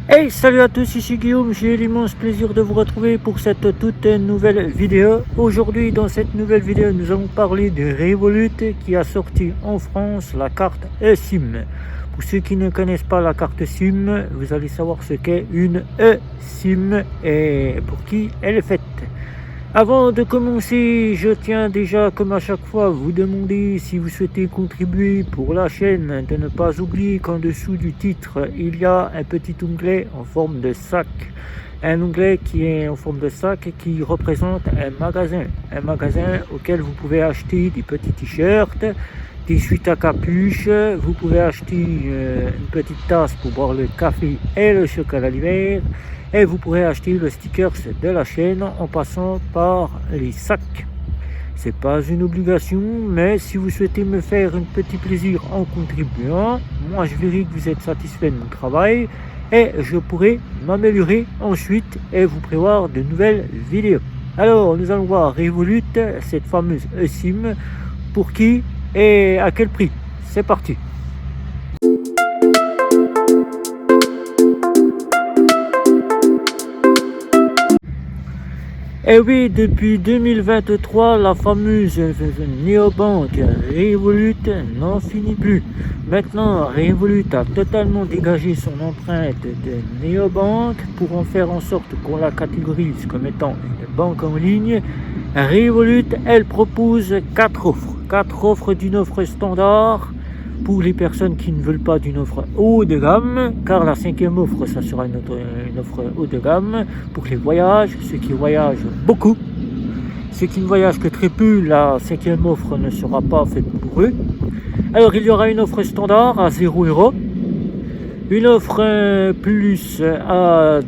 Hey, salut à tous, ici Guillaume, j'ai l'immense plaisir de vous retrouver pour cette toute nouvelle vidéo. Aujourd'hui, dans cette nouvelle vidéo, nous allons parler de Revolut qui a sorti en France la carte eSIM. Pour ceux qui ne connaissent pas la carte SIM, vous allez savoir ce qu'est une eSIM et pour qui elle est faite. Avant de commencer, je tiens déjà, comme à chaque fois, vous demander si vous souhaitez contribuer pour la chaîne, de ne pas oublier qu'en dessous du titre, il y a un petit onglet en forme de sac. Un onglet qui est en forme de sac et qui représente un magasin. Un magasin auquel vous pouvez acheter des petits t-shirts, des suites à capuche, vous pouvez acheter une petite tasse pour boire le café et le chocolat l'hiver. Et vous pourrez acheter le sticker de la chaîne en passant par les sacs. C'est pas une obligation, mais si vous souhaitez me faire un petit plaisir en contribuant, moi je verrai que vous êtes satisfait de mon travail et je pourrai m'améliorer ensuite et vous prévoir de nouvelles vidéos. Alors nous allons voir Revolut, cette fameuse eSIM, pour qui et à quel prix. C'est parti. Et oui, depuis 2023, la fameuse néobanque Revolut n'en finit plus. Maintenant, Revolut a totalement dégagé son empreinte de néobanque pour en faire en sorte qu'on la catégorise comme étant une banque en ligne. Revolut, elle propose 4 offres. 4 offres d'une offre standard pour les personnes qui ne veulent pas d'une offre haut de gamme, car la 5e offre, ça sera une offre haut de gamme pour les voyages, ceux qui voyagent beaucoup. Ceux qui ne voyagent que très peu, la 5e offre ne sera pas faite pour eux. Alors il y aura une offre standard à 0 €, une offre plus à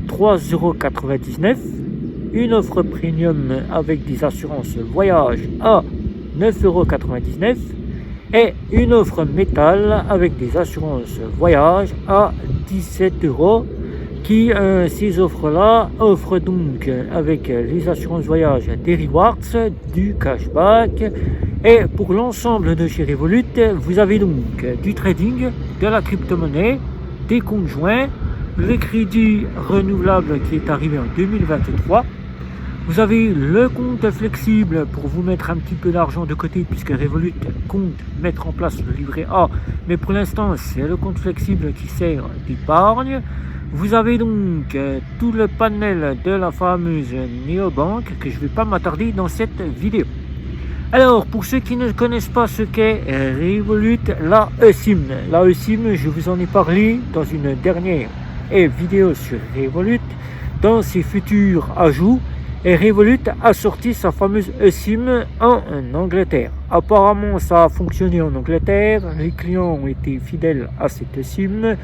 3,99 €, une offre premium avec des assurances voyage à 9,99 € et une offre métal avec des assurances voyage à 17 €. Ces offres-là offrent donc avec les assurances voyage des rewards, du cashback, et pour l'ensemble de chez Revolut, vous avez donc du trading, de la crypto-monnaie, des comptes joints, le crédit renouvelable qui est arrivé en 2023. Vous avez le compte flexible pour vous mettre un petit peu d'argent de côté puisque Revolut compte mettre en place le livret A. Mais pour l'instant, c'est le compte flexible qui sert d'épargne. Vous avez donc tout le panel de la fameuse néobanque que je ne vais pas m'attarder dans cette vidéo. Alors, pour ceux qui ne connaissent pas ce qu'est Revolut, la eSIM. La eSIM, je vous en ai parlé dans une dernière vidéo sur Revolut, dans ses futurs ajouts. Et Revolut a sorti sa fameuse eSIM en Angleterre. Apparemment, ça a fonctionné en Angleterre. Les clients ont été fidèles à cette eSIM.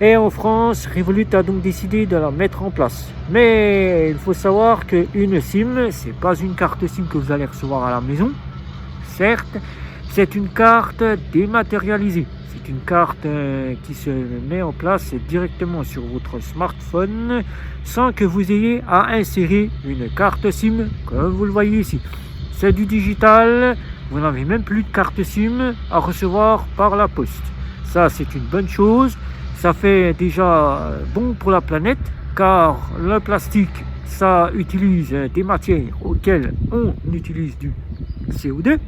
Et en France, Revolut a donc décidé de la mettre en place. Mais il faut savoir qu'une SIM, c'est pas une carte SIM que vous allez recevoir à la maison. Certes, c'est une carte dématérialisée. C'est une carte qui se met en place directement sur votre smartphone sans que vous ayez à insérer une carte SIM comme vous le voyez ici. C'est du digital, vous n'avez même plus de carte SIM à recevoir par la poste. Ça, c'est une bonne chose. Ça fait déjà bon pour la planète car le plastique, ça utilise des matières auxquelles on utilise du CO2.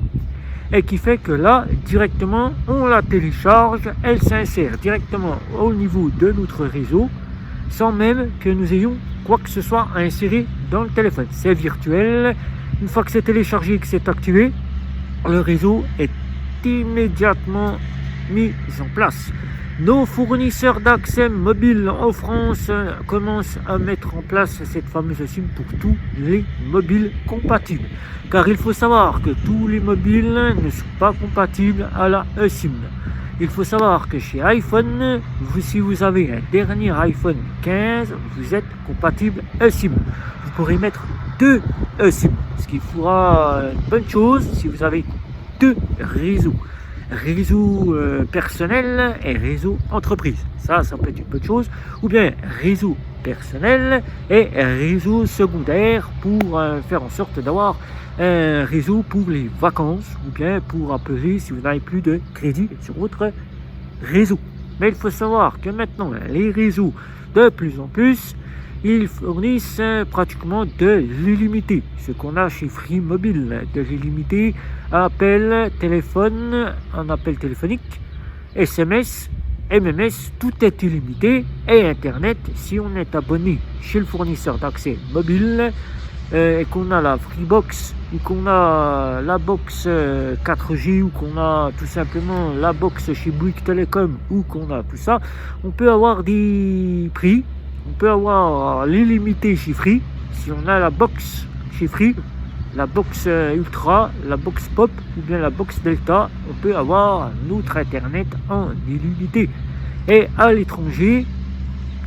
Et qui fait que là, directement, on la télécharge, elle s'insère directement au niveau de notre réseau, sans même que nous ayons quoi que ce soit à insérer dans le téléphone. C'est virtuel. Une fois que c'est téléchargé et que c'est activé, le réseau est immédiatement mis en place. Nos fournisseurs d'accès mobile en France commencent à mettre en place cette fameuse SIM pour tous les mobiles compatibles. Car il faut savoir que tous les mobiles ne sont pas compatibles à la eSIM. Il faut savoir que chez iPhone, si vous avez un dernier iPhone 15, vous êtes compatible eSIM. Vous pourrez mettre 2 eSIM, ce qui fera une bonne chose si vous avez 2 réseaux. Réseau personnel et réseau entreprise. Ça peut être une bonne chose. Ou bien réseau personnel et réseau secondaire pour faire en sorte d'avoir un réseau pour les vacances ou bien pour appeler si vous n'avez plus de crédit sur votre réseau. Mais il faut savoir que maintenant, les réseaux, de plus en plus, ils fournissent pratiquement de l'illimité. Ce qu'on a chez Free Mobile, de l'illimité, appel, téléphone, un appel téléphonique, SMS, MMS, tout est illimité, et Internet, si on est abonné chez le fournisseur d'accès mobile, et qu'on a la Freebox, ou qu'on a la box 4G, ou qu'on a tout simplement la box chez Bouygues Telecom, ou qu'on a tout ça, on peut avoir des prix, on peut avoir l'illimité chez Free, si on a la box chez Free, la box Ultra, la box Pop ou bien la box Delta, on peut avoir notre Internet en illimité. Et à l'étranger,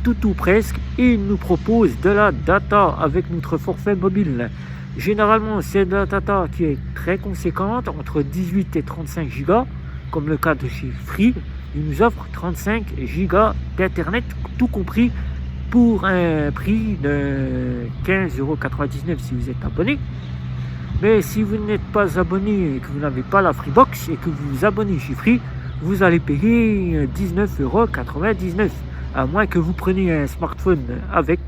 tout ou presque, ils nous proposent de la data avec notre forfait mobile. Généralement, c'est de la data qui est très conséquente, entre 18 et 35 gigas, comme le cas de chez Free. Ils nous offrent 35 gigas d'Internet, tout compris, pour un prix de 15,99€ si vous êtes abonné. Mais si vous n'êtes pas abonné et que vous n'avez pas la Freebox et que vous vous abonnez chez Free, vous allez payer 19,99€. À moins que vous preniez un smartphone avec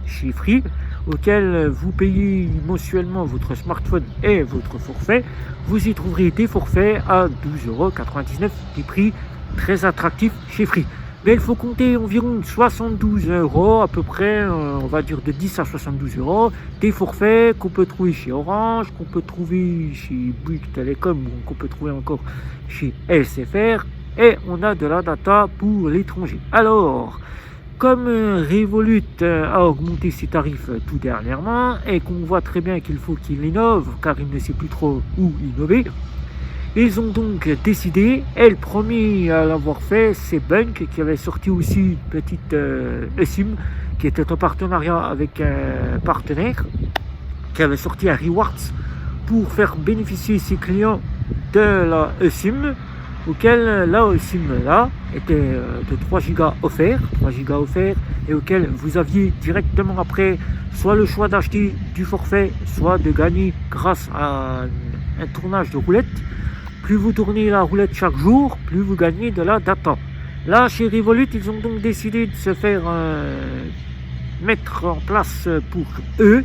chez Free, auquel vous payez mensuellement votre smartphone et votre forfait, vous y trouverez des forfaits à 12,99€, des prix très attractifs chez Free. Mais il faut compter environ 72€ à peu près, on va dire de 10 à 72€, des forfaits qu'on peut trouver chez Orange, qu'on peut trouver chez Bouygues Telecom, ou qu'on peut trouver encore chez SFR, et on a de la data pour l'étranger. Alors, comme Revolut a augmenté ses tarifs tout dernièrement, et qu'on voit très bien qu'il faut qu'il innove, car il ne sait plus trop où innover, ils ont donc décidé, et le premier à l'avoir fait, c'est Bunk, qui avait sorti aussi une petite eSIM, qui était en partenariat avec un partenaire, qui avait sorti un Rewards pour faire bénéficier ses clients de la eSIM, auquel la eSIM là était de 3 gigas offerts, et auquel vous aviez directement après soit le choix d'acheter du forfait, soit de gagner grâce à un tournage de roulette. Plus vous tournez la roulette chaque jour, plus vous gagnez de la data. Là, chez Revolut, ils ont donc décidé de se faire mettre en place pour eux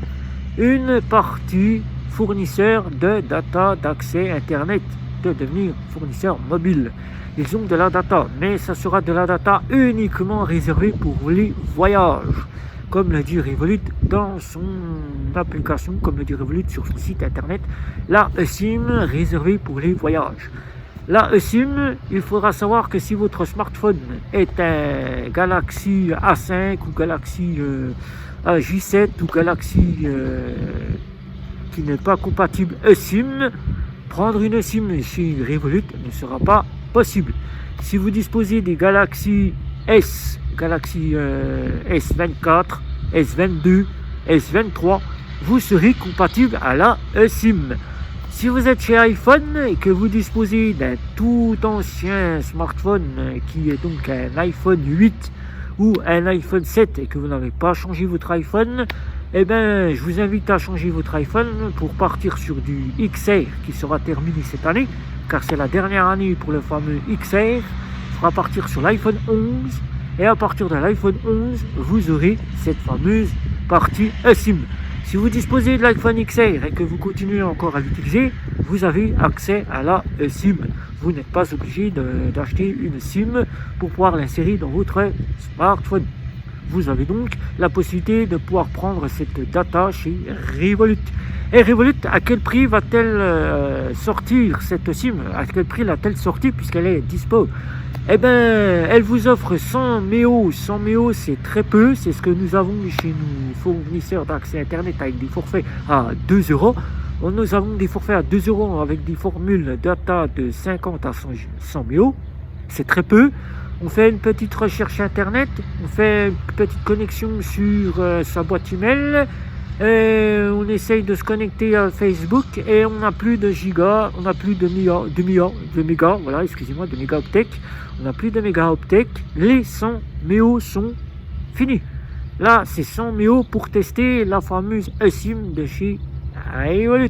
une partie fournisseur de data d'accès Internet, de devenir fournisseur mobile. Ils ont de la data, mais ça sera de la data uniquement réservée pour les voyages, comme le dit Revolut dans son application, comme le dit Revolut sur son site internet, la eSIM réservée pour les voyages. La eSIM, il faudra savoir que si votre smartphone est un Galaxy A5 ou Galaxy J7 ou Galaxy qui n'est pas compatible eSIM, prendre une eSIM chez Revolut ne sera pas possible. Si vous disposez des Galaxy S, Galaxy S24, S22, S23, vous serez compatible à la eSIM. Si vous êtes chez iPhone et que vous disposez d'un tout ancien smartphone qui est donc un iPhone 8 ou un iPhone 7 et que vous n'avez pas changé votre iPhone, eh bien, je vous invite à changer votre iPhone pour partir sur du XR qui sera terminé cette année, car c'est la dernière année pour le fameux XR. Il faudra partir sur l'iPhone 11 et à partir de l'iPhone 11, vous aurez cette fameuse partie eSIM. Si vous disposez de l'iPhone XR et que vous continuez encore à l'utiliser, vous avez accès à la eSIM. Vous n'êtes pas obligé d'acheter une SIM pour pouvoir l'insérer dans votre smartphone. Vous avez donc la possibilité de pouvoir prendre cette data chez Revolut. Et Revolut, à quel prix va-t-elle sortir cette SIM? À quel prix l'a-t-elle sortie puisqu'elle est dispo? Eh bien, elle vous offre 100 méos. 100 méos, c'est très peu. C'est ce que nous avons chez nos fournisseurs d'accès Internet avec des forfaits à 2€. Nous avons des forfaits à 2€ avec des formules data de 50 à 100 méos. C'est très peu. On fait une petite recherche Internet. On fait une petite connexion sur sa boîte email. On essaye de se connecter à Facebook et on n'a plus de gigas, on n'a plus de mégas, voilà, excusez-moi, de mégaoctets. On n'a plus de mégaoctets. Les 100 méos sont finis. Là, c'est 100 méos pour tester la fameuse eSIM de chez Revolut.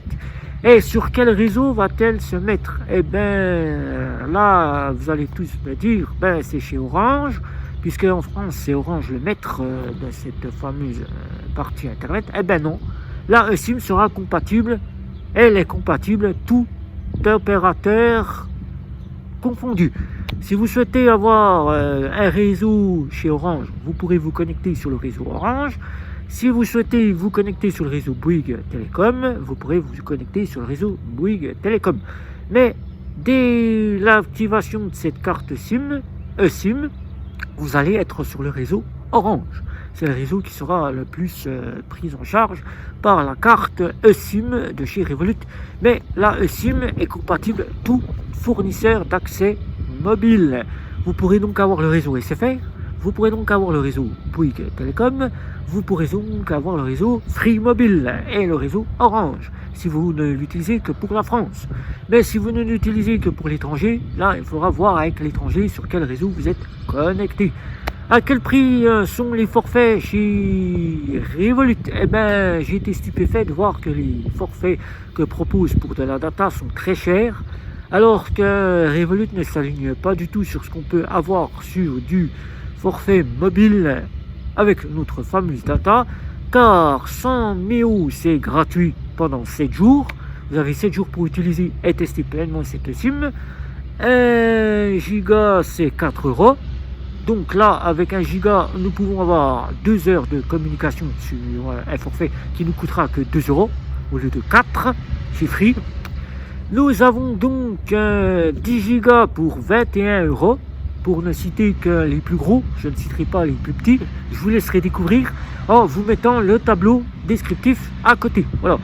Et sur quel réseau va-t-elle se mettre? Eh bien, là, vous allez tous me dire, ben, c'est chez Orange, puisque en France, c'est Orange le maître de cette fameuse partie Internet. Eh bien non, la eSIM sera compatible, elle est compatible, tout opérateur confondu. Si vous souhaitez avoir un réseau chez Orange, vous pourrez vous connecter sur le réseau Orange. Si vous souhaitez vous connecter sur le réseau Bouygues Télécom, vous pourrez vous connecter sur le réseau Bouygues Télécom. Mais dès l'activation de cette carte SIM, eSIM, vous allez être sur le réseau Orange. C'est le réseau qui sera le plus pris en charge par la carte eSIM de chez Revolut. Mais la eSIM est compatible tout fournisseur d'accès mobile. Vous pourrez donc avoir le réseau SFR, vous pourrez donc avoir le réseau Bouygues Télécom, vous pourrez donc avoir le réseau Free Mobile et le réseau Orange, si vous ne l'utilisez que pour la France. Mais si vous ne l'utilisez que pour l'étranger, là, il faudra voir avec l'étranger sur quel réseau vous êtes connecté. À quel prix sont les forfaits chez Revolut? Eh bien, j'ai été stupéfait de voir que les forfaits que propose pour de la data sont très chers, alors que Revolut ne s'aligne pas du tout sur ce qu'on peut avoir sur du forfait mobile avec notre fameuse data, car 100 méos c'est gratuit pendant 7 jours. Vous avez 7 jours pour utiliser et tester pleinement cette SIM. 1 giga c'est 4 €. Donc là, avec 1 giga, nous pouvons avoir 2 heures de communication sur un forfait qui nous coûtera que 2 € au lieu de 4 chez Free. Nous avons donc 10 gigas pour 21 €, pour ne citer que les plus gros, je ne citerai pas les plus petits, je vous laisserai découvrir en vous mettant le tableau descriptif à côté. Voilà.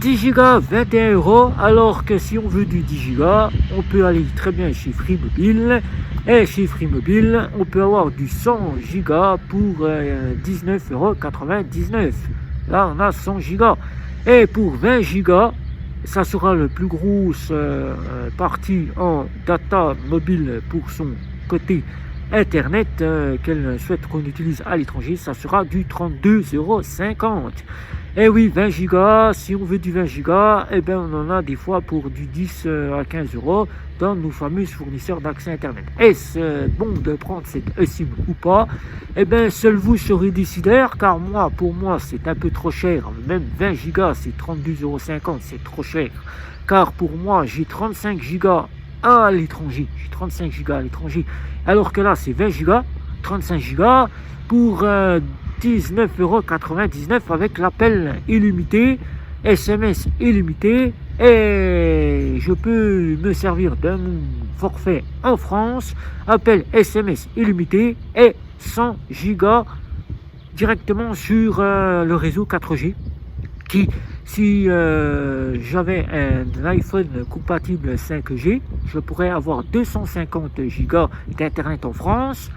10 gigas, 21 €, alors que si on veut du 10 gigas, on peut aller très bien chez Free Mobile. Et chez Free Mobile, on peut avoir du 100 gigas pour 19,99 €. Là, on a 100 gigas. Et pour 20 gigas, ça sera le plus grosse partie en data mobile pour son côté Internet qu'elle souhaite qu'on utilise à l'étranger. Ça sera du 32,50 €. Et oui, 20 gigas, si on veut du 20 gigas, eh bien on en a des fois pour du 10 à 15 € dans nos fameux fournisseurs d'accès Internet. Est-ce bon de prendre cette eSIM ou pas? Eh bien, seul vous serez décideur, car moi, pour moi, c'est un peu trop cher. Même 20 gigas, c'est 32,50 €, c'est trop cher. Car pour moi, j'ai 35 gigas à l'étranger. J'ai 35 gigas à l'étranger. Alors que là, c'est 20 gigas, 35 gigas pour 19,99 € avec l'appel illimité, SMS illimité, et je peux me servir d'un forfait en France, appel SMS illimité et 100 gigas directement sur le réseau 4G, qui, si j'avais un iPhone compatible 5G, je pourrais avoir 250 gigas d'internet en France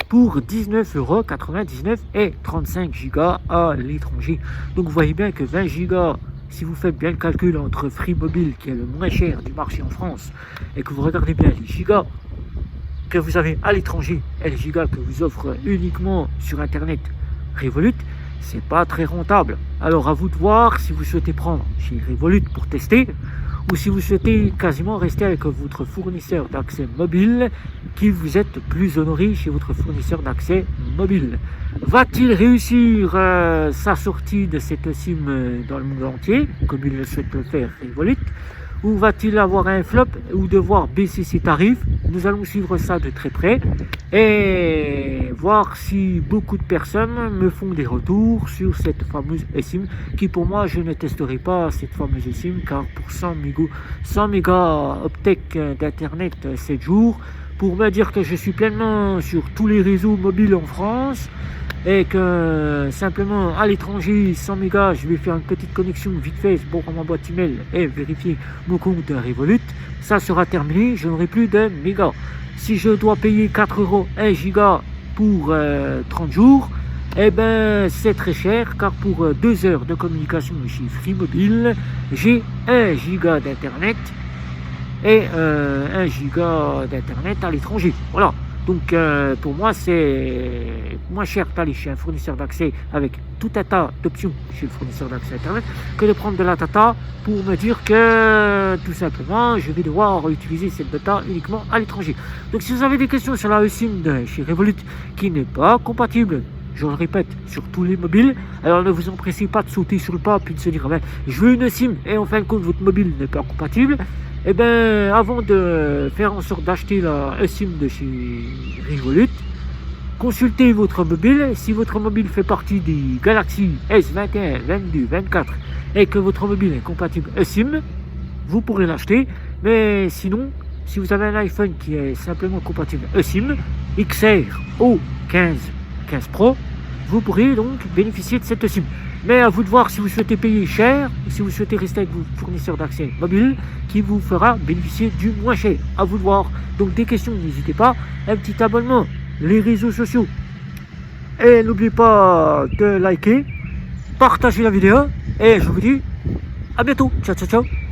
pour 19,99 € et 35 gigas à l'étranger. Donc vous voyez bien que 20 gigas, si vous faites bien le calcul entre Free Mobile, qui est le moins cher du marché en France, et que vous regardez bien les gigas que vous avez à l'étranger et les gigas que vous offre uniquement sur Internet Revolut, c'est pas très rentable. Alors à vous de voir si vous souhaitez prendre chez Revolut pour tester, ou si vous souhaitez quasiment rester avec votre fournisseur d'accès mobile, qui vous êtes plus honoré chez votre fournisseur d'accès mobile. Va-t-il réussir sa sortie de cette SIM dans le monde entier, comme il le souhaite le faire Revolut, ou va-t-il avoir un flop ou devoir baisser ses tarifs? Nous allons suivre ça de très près et voir si beaucoup de personnes me font des retours sur cette fameuse SIM, qui pour moi, je ne testerai pas cette fameuse SIM, car pour 100 mégaoctets d'internet 7 jours, pour me dire que je suis pleinement sur tous les réseaux mobiles en France, et que simplement à l'étranger 100 mégas, je vais faire une petite connexion vite fait pour ma boîte email et vérifier mon compte Revolut, ça sera terminé, je n'aurai plus de mégas. Si je dois payer 4 € 1 giga pour 30 jours, eh ben c'est très cher, car pour 2 heures de communication chez Free Mobile, j'ai 1 giga d'internet et 1 giga d'internet à l'étranger. Voilà. Donc pour moi, c'est moins cher d'aller chez un fournisseur d'accès avec tout un tas d'options chez le fournisseur d'accès Internet que de prendre de la data pour me dire que tout simplement, je vais devoir utiliser cette data uniquement à l'étranger. Donc si vous avez des questions sur la eSIM de chez Revolut qui n'est pas compatible, je le répète, sur tous les mobiles, alors ne vous empressez pas de sauter sur le pas puis de se dire je veux une SIM et en fin de compte votre mobile n'est pas compatible. Eh bien, avant de faire en sorte d'acheter la SIM de chez Revolut, consultez votre mobile. Si votre mobile fait partie des Galaxy S21, 22, 24 et que votre mobile est compatible SIM, vous pourrez l'acheter. Mais sinon, si vous avez un iPhone qui est simplement compatible SIM, XR ou 15 Pro, vous pourrez donc bénéficier de cette SIM. Mais à vous de voir si vous souhaitez payer cher ou si vous souhaitez rester avec vos fournisseurs d'accès mobile qui vous fera bénéficier du moins cher. À vous de voir. Donc des questions, n'hésitez pas. Un petit abonnement, les réseaux sociaux. Et n'oubliez pas de liker, partager la vidéo. Et je vous dis à bientôt. Ciao, ciao, ciao.